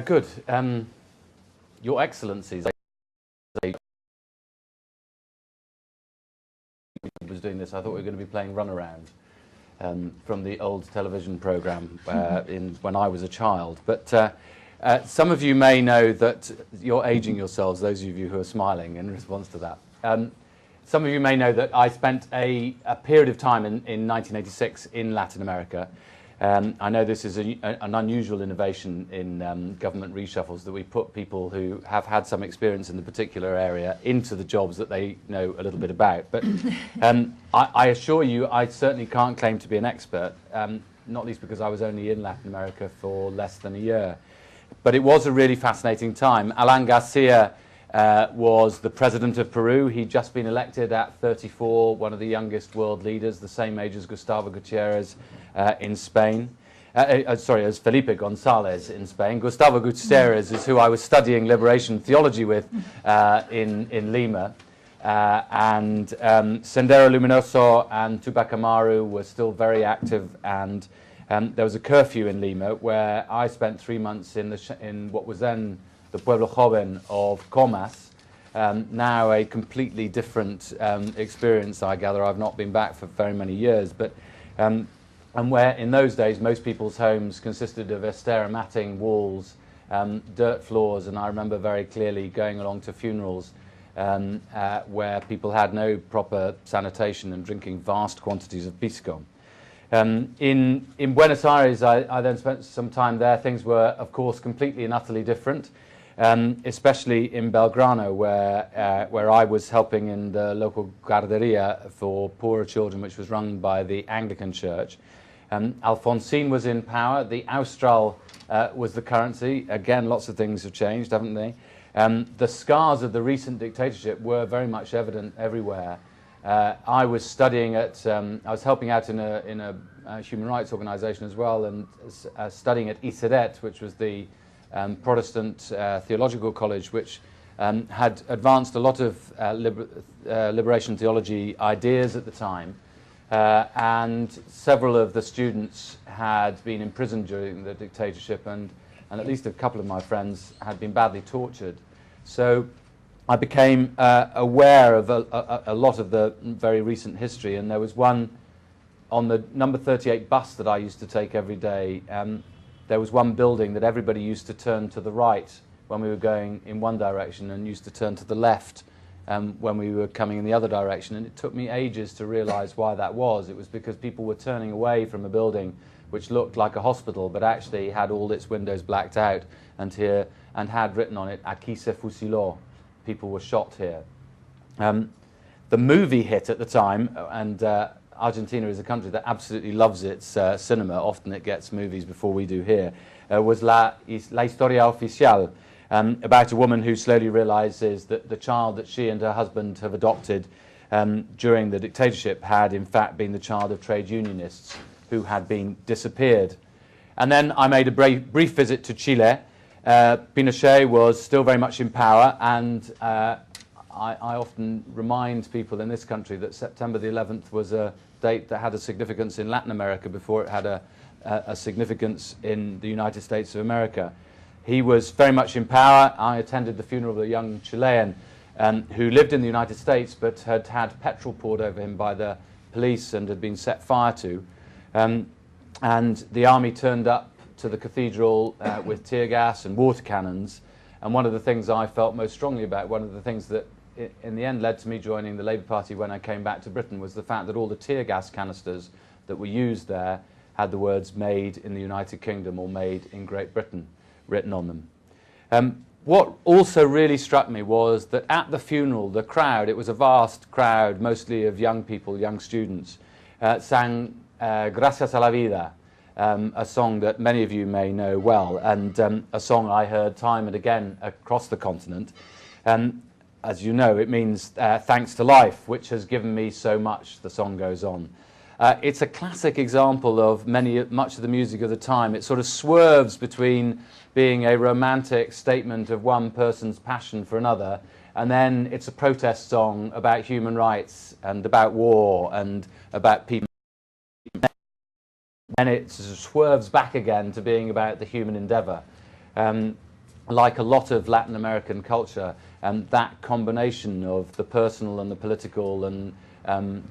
Good. Your Excellencies, I was doing this. I thought we were going to be playing Runaround from the old television programme when I was a child. But some of you may know that you're aging yourselves, those of you who are smiling in response to that. Some of you may know that I spent a period of time in 1986 in Latin America. I know this is an unusual innovation in government reshuffles, that we put people who have had some experience in the particular area into the jobs that they know a little bit about. But I assure you, I certainly can't claim to be an expert, not least because I was only in Latin America for less than a year. But it was a really fascinating time. Alan Garcia was the president of Peru. He'd just been elected at 34, one of the youngest world leaders, the same age as Gustavo Gutierrez in Spain. As Felipe González in Spain. Gustavo Gutierrez is who I was studying liberation theology with in Lima. And Sendero Luminoso and Tupac Amaru were still very active, and there was a curfew in Lima where I spent 3 months in what was then the Pueblo Joven of Comas. Now a completely different experience, I gather. I've not been back for very many years, but and where in those days most people's homes consisted of estera matting walls, dirt floors, and I remember very clearly going along to funerals where people had no proper sanitation and drinking vast quantities of pisco. In Buenos Aires, I then spent some time there. Things were, of course, completely and utterly different, especially in Belgrano, where I was helping in the local guarderia for poorer children, which was run by the Anglican Church. Alfonsín was in power. The Austral was the currency. Again, lots of things have changed, haven't they? The scars of the recent dictatorship were very much evident everywhere. I was studying I was helping out in a human rights organisation as well, and studying at ISERET, which was the Protestant theological college, which had advanced a lot of liberation theology ideas at the time. And several of the students had been imprisoned during the dictatorship, and at least a couple of my friends had been badly tortured. So I became aware of a lot of the very recent history, and there was one on the number 38 bus that I used to take every day. There was one building that everybody used to turn to the right when we were going in one direction, and used to turn to the left when we were coming in the other direction. And it took me ages to realize why that was. It was because people were turning away from a building which looked like a hospital, but actually had all its windows blacked out, and had written on it, "Aquí se fusiló." People were shot here. The movie hit at the time, and Argentina is a country that absolutely loves its cinema. Often it gets movies before we do here. Was La Historia Oficial, about a woman who slowly realizes that the child that she and her husband have adopted during the dictatorship had in fact been the child of trade unionists who had been disappeared. And then I made a brief visit to Chile. Pinochet was still very much in power, and I often remind people in this country that September the 11th was a date that had a significance in Latin America before it had a significance in the United States of America. He was very much in power. I attended the funeral of a young Chilean who lived in the United States but had had petrol poured over him by the police and had been set fire to. And the army turned up to the cathedral with tear gas and water cannons. And one of the things I felt most strongly about, one of the things that in the end led to me joining the Labour Party when I came back to Britain, was the fact that all the tear gas canisters that were used there had the words "made in the United Kingdom" or "made in Great Britain" written on them. What also really struck me was that at the funeral, the crowd, it was a vast crowd, mostly of young people, young students, sang Gracias a la Vida, a song that many of you may know well, and a song I heard time and again across the continent. As you know, it means thanks to life, which has given me so much, the song goes on. It's a classic example of much of the music of the time. It sort of swerves between being a romantic statement of one person's passion for another, and then it's a protest song about human rights and about war and about people. Then it sort of swerves back again to being about the human endeavour. like a lot of Latin American culture, that combination of the personal and the political and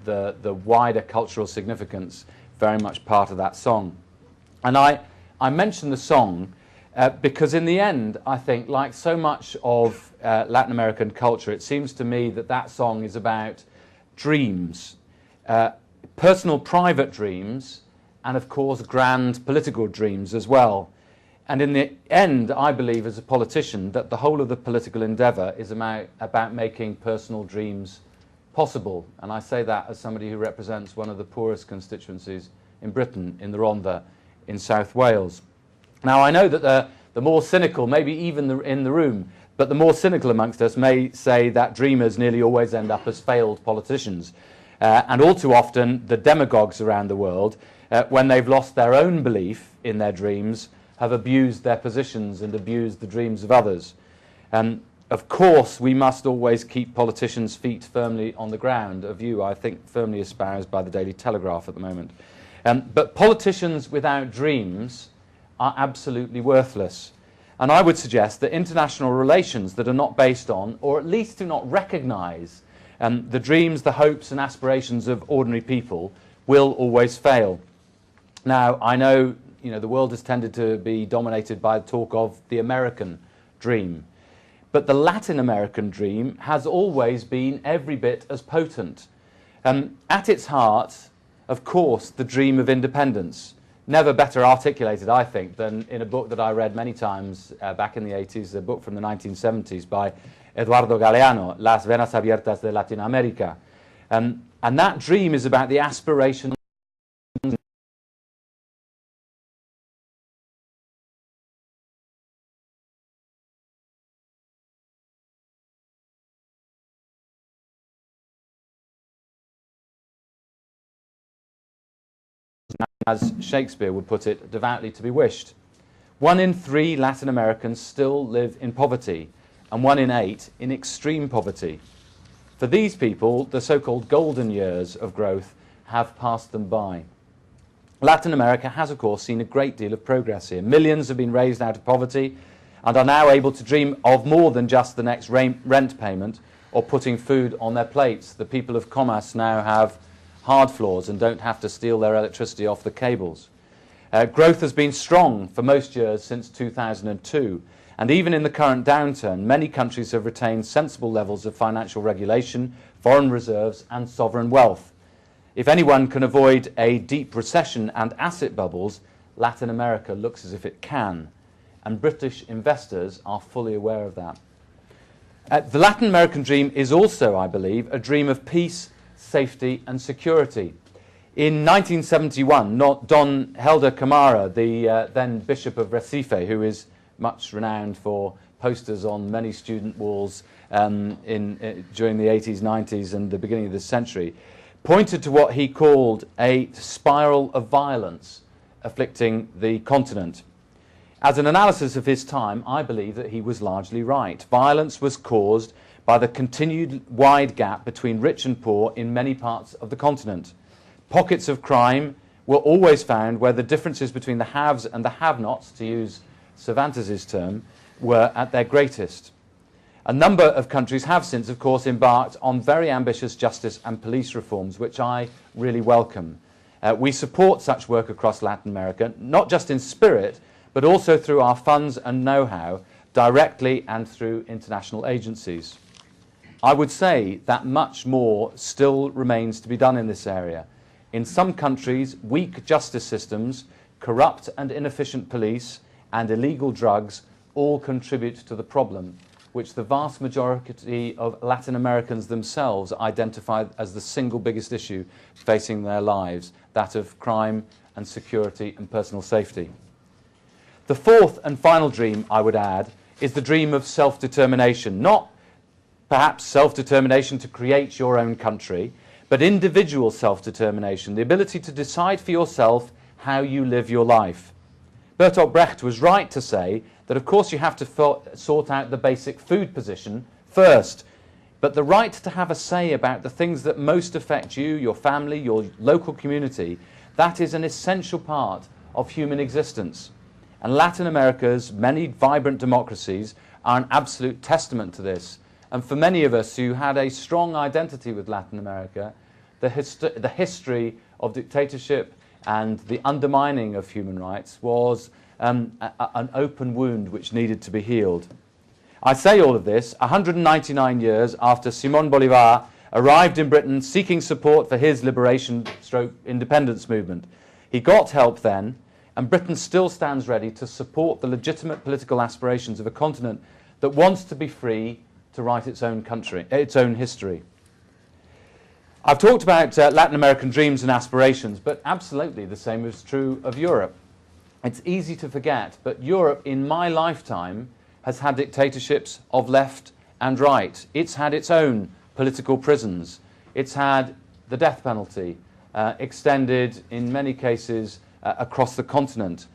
the wider cultural significance very much part of that song. And I mention the song because in the end, I think, like so much of Latin American culture, it seems to me that that song is about dreams, personal private dreams, and of course grand political dreams as well. And in the end, I believe as a politician that the whole of the political endeavour is about making personal dreams possible. And I say that as somebody who represents one of the poorest constituencies in Britain, in the Rhondda in South Wales. Now, I know that the more cynical, maybe even in the room, but the more cynical amongst us may say that dreamers nearly always end up as failed politicians. And all too often, the demagogues around the world, when they've lost their own belief in their dreams, have abused their positions and abused the dreams of others. Of course, we must always keep politicians' feet firmly on the ground, a view I think firmly espoused by the Daily Telegraph at the moment. But politicians without dreams are absolutely worthless. And I would suggest that international relations that are not based on, or at least do not recognise, the dreams, the hopes and aspirations of ordinary people will always fail. Now, I know, the world has tended to be dominated by the talk of the American dream. But the Latin American dream has always been every bit as potent. At its heart, of course, the dream of independence. Never better articulated, I think, than in a book that I read many times back in the 80s, a book from the 1970s by Eduardo Galeano, Las Venas Abiertas de Latinoamérica. And that dream is about the aspiration as Shakespeare would put it, devoutly to be wished. 1 in 3 Latin Americans still live in poverty, and 1 in 8 in extreme poverty. For these people, the so-called golden years of growth have passed them by. Latin America has, of course, seen a great deal of progress here. Millions have been raised out of poverty and are now able to dream of more than just the next rent payment or putting food on their plates. The people of Comas now have hard floors and don't have to steal their electricity off the cables. Growth has been strong for most years since 2002, and even in the current downturn, many countries have retained sensible levels of financial regulation, foreign reserves and sovereign wealth. If anyone can avoid a deep recession and asset bubbles, Latin America looks as if it can, and British investors are fully aware of that. The Latin American dream is also, I believe, a dream of peace, safety and security. In 1971, Don Helder Camara, the then Bishop of Recife, who is much renowned for posters on many student walls during the 80s, 90s and the beginning of this century, pointed to what he called a spiral of violence afflicting the continent. As an analysis of his time, I believe that he was largely right. Violence was caused by the continued wide gap between rich and poor in many parts of the continent. Pockets of crime were always found where the differences between the haves and the have-nots, to use Cervantes' term, were at their greatest. A number of countries have since, of course, embarked on very ambitious justice and police reforms, which I really welcome. We support such work across Latin America, not just in spirit, but also through our funds and know-how, directly and through international agencies. I would say that much more still remains to be done in this area. In some countries, weak justice systems, corrupt and inefficient police, and illegal drugs all contribute to the problem, which the vast majority of Latin Americans themselves identify as the single biggest issue facing their lives, that of crime and security and personal safety. The fourth and final dream, I would add, is the dream of self-determination, not perhaps self-determination to create your own country, but individual self-determination, the ability to decide for yourself how you live your life. Bertolt Brecht was right to say that, of course, you have to sort out the basic food position first, but the right to have a say about the things that most affect you, your family, your local community, that is an essential part of human existence. And Latin America's many vibrant democracies are an absolute testament to this. And for many of us who had a strong identity with Latin America, the history of dictatorship and the undermining of human rights was an open wound which needed to be healed. I say all of this 199 years after Simón Bolívar arrived in Britain seeking support for his liberation/independence movement. He got help then, and Britain still stands ready to support the legitimate political aspirations of a continent that wants to be free to write its own history. I've talked about Latin American dreams and aspirations, but absolutely the same is true of Europe. It's easy to forget, but Europe in my lifetime has had dictatorships of left and right. It's had its own political prisons. It's had the death penalty extended in many cases across the continent.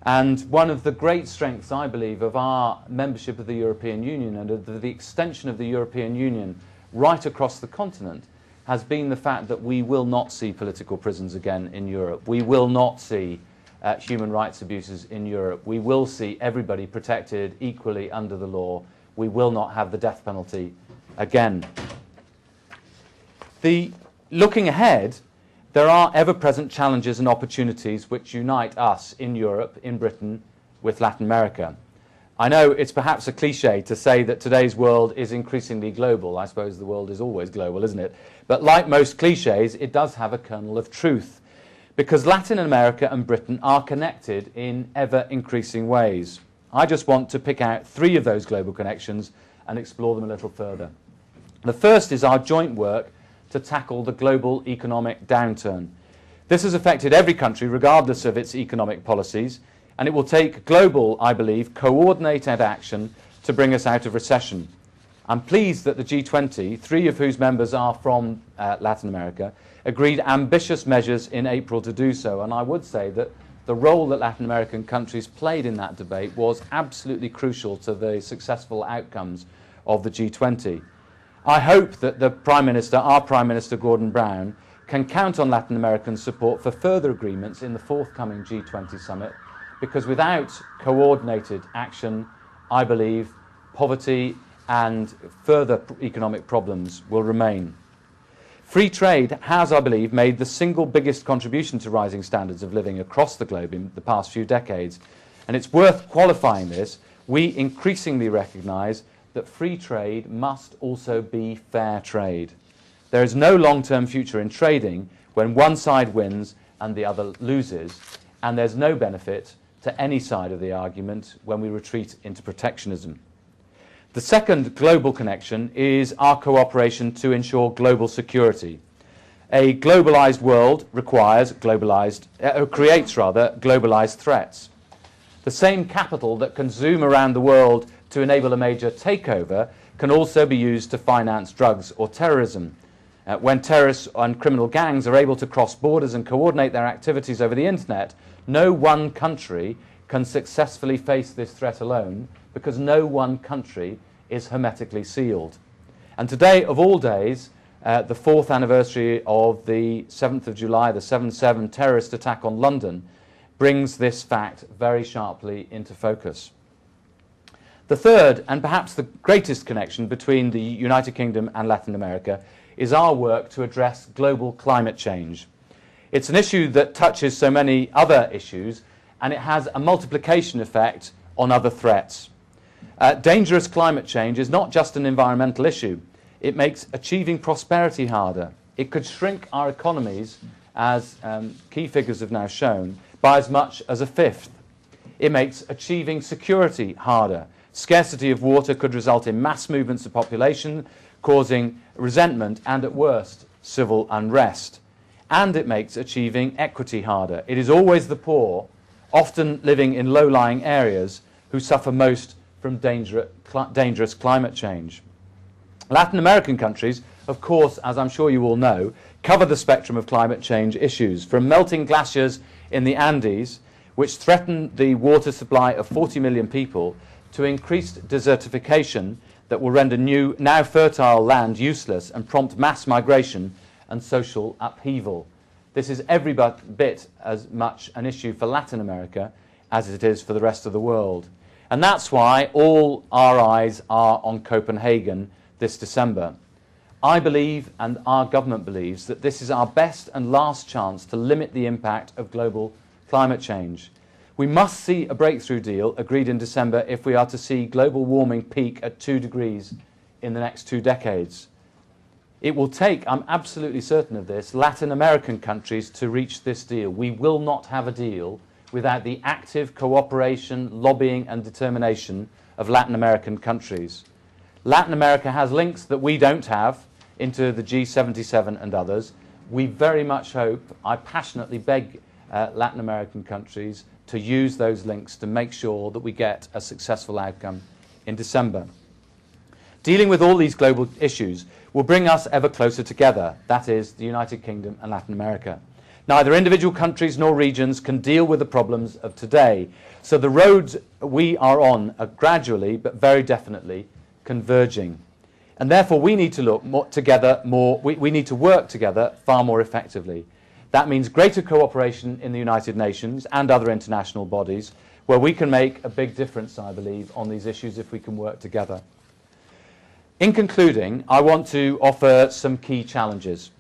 And one of the great strengths, I believe, of our membership of the European Union and of the extension of the European Union right across the continent has been the fact that we will not see political prisons again in Europe. We will not see human rights abuses in Europe. We will see everybody protected equally under the law. We will not have the death penalty again. Looking ahead, there are ever-present challenges and opportunities which unite us in Europe, in Britain, with Latin America. I know it's perhaps a cliche to say that today's world is increasingly global. I suppose the world is always global, isn't it? But like most cliches, it does have a kernel of truth, because Latin America and Britain are connected in ever-increasing ways. I just want to pick out 3 of those global connections and explore them a little further. The first is our joint work to tackle the global economic downturn. This has affected every country regardless of its economic policies, and it will take global, I believe, coordinated action to bring us out of recession. I'm pleased that the G20, 3 of whose members are from Latin America, agreed ambitious measures in April to do so, and I would say that the role that Latin American countries played in that debate was absolutely crucial to the successful outcomes of the G20. I hope that the Prime Minister, our Prime Minister Gordon Brown, can count on Latin American support for further agreements in the forthcoming G20 summit, because without coordinated action, I believe poverty and further economic problems will remain. Free trade has, I believe, made the single biggest contribution to rising standards of living across the globe in the past few decades, and it's worth qualifying this. We increasingly recognise that free trade must also be fair trade. There is no long-term future in trading when one side wins and the other loses, and there's no benefit to any side of the argument when we retreat into protectionism. The second global connection is our cooperation to ensure global security. A globalized world creates globalized threats. The same capital that can zoom around the world to enable a major takeover can also be used to finance drugs or terrorism. When terrorists and criminal gangs are able to cross borders and coordinate their activities over the internet, no one country can successfully face this threat alone, because no one country is hermetically sealed. And today, of all days, the 4th anniversary of the 7th of July, the 7/7 terrorist attack on London, brings this fact very sharply into focus. The third, and perhaps the greatest connection between the United Kingdom and Latin America, is our work to address global climate change. It's an issue that touches so many other issues, and it has a multiplication effect on other threats. Dangerous climate change is not just an environmental issue. It makes achieving prosperity harder. It could shrink our economies, as key figures have now shown, by as much as a fifth. It makes achieving security harder. Scarcity of water could result in mass movements of population, causing resentment and, at worst, civil unrest. And it makes achieving equity harder. It is always the poor, often living in low-lying areas, who suffer most from dangerous climate change. Latin American countries, of course, as I'm sure you all know, cover the spectrum of climate change issues, from melting glaciers in the Andes, which threaten the water supply of 40 million people, to increased desertification that will render new, now fertile land useless and prompt mass migration and social upheaval. This is every bit as much an issue for Latin America as it is for the rest of the world. And that's why all our eyes are on Copenhagen this December. I believe, and our government believes, that this is our best and last chance to limit the impact of global climate change. We must see a breakthrough deal agreed in December if we are to see global warming peak at 2 degrees in the next 2 decades. It will take, I'm absolutely certain of this, Latin American countries to reach this deal. We will not have a deal without the active cooperation, lobbying and determination of Latin American countries. Latin America has links that we don't have into the G77 and others. We very much hope, I passionately beg Latin American countries to use those links to make sure that we get a successful outcome in December. Dealing with all these global issues will bring us ever closer together, that is, the United Kingdom and Latin America. Neither individual countries nor regions can deal with the problems of today, so the roads we are on are gradually but very definitely converging. And therefore we need to look we need to work together far more effectively. That means greater cooperation in the United Nations and other international bodies, where we can make a big difference, I believe, on these issues if we can work together. In concluding, I want to offer some key challenges.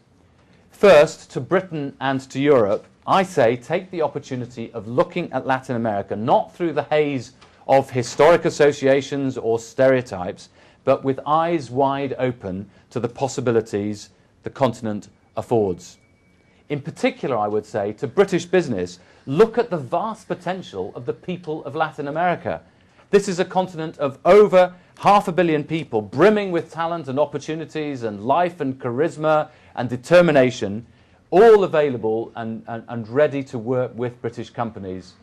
First, to Britain and to Europe, I say take the opportunity of looking at Latin America not through the haze of historic associations or stereotypes, but with eyes wide open to the possibilities the continent affords. In particular, I would say, to British business, look at the vast potential of the people of Latin America. This is a continent of over 500 million people, brimming with talent and opportunities and life and charisma and determination, all available and ready to work with British companies.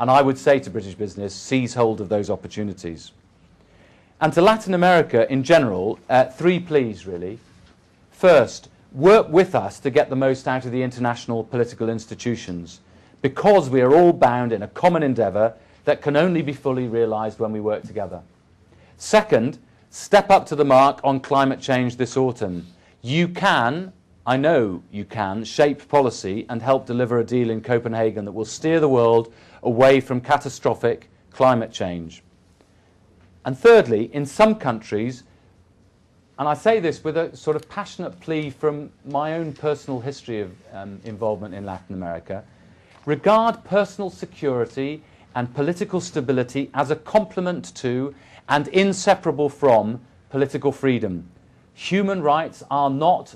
And I would say to British business, seize hold of those opportunities. And to Latin America in general, 3 pleas really. First, work with us to get the most out of the international political institutions, because we are all bound in a common endeavour that can only be fully realised when we work together. Second, step up to the mark on climate change this autumn. You can, I know you can, shape policy and help deliver a deal in Copenhagen that will steer the world away from catastrophic climate change. And thirdly, in some countries, and I say this with a sort of passionate plea from my own personal history of involvement in Latin America, regard personal security and political stability as a complement to and inseparable from political freedom. Human rights are not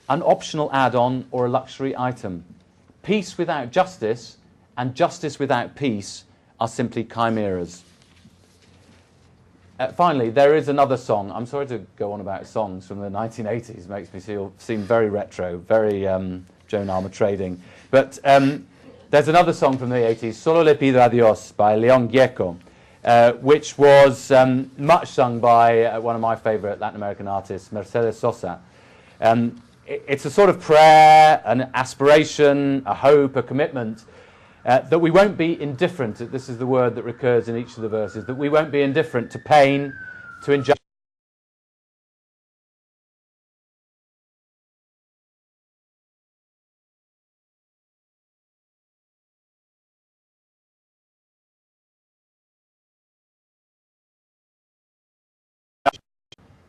an optional add-on or a luxury item. Peace without justice and justice without peace are simply chimeras. Finally, there is another song. I'm sorry to go on about songs from the 1980s. Makes me seem very retro, very Joan Armour trading. But there's another song from the 80s, Solo le pido a Dios by Leon Gieco, which was much sung by one of my favourite Latin American artists, Mercedes Sosa. It's a sort of prayer, an aspiration, a hope, a commitment that we won't be indifferent, this is the word that recurs in each of the verses, that we won't be indifferent to pain, to injustice,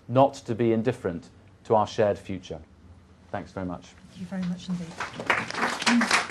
not to be indifferent to our shared future. Thanks very much. Thank you very much indeed.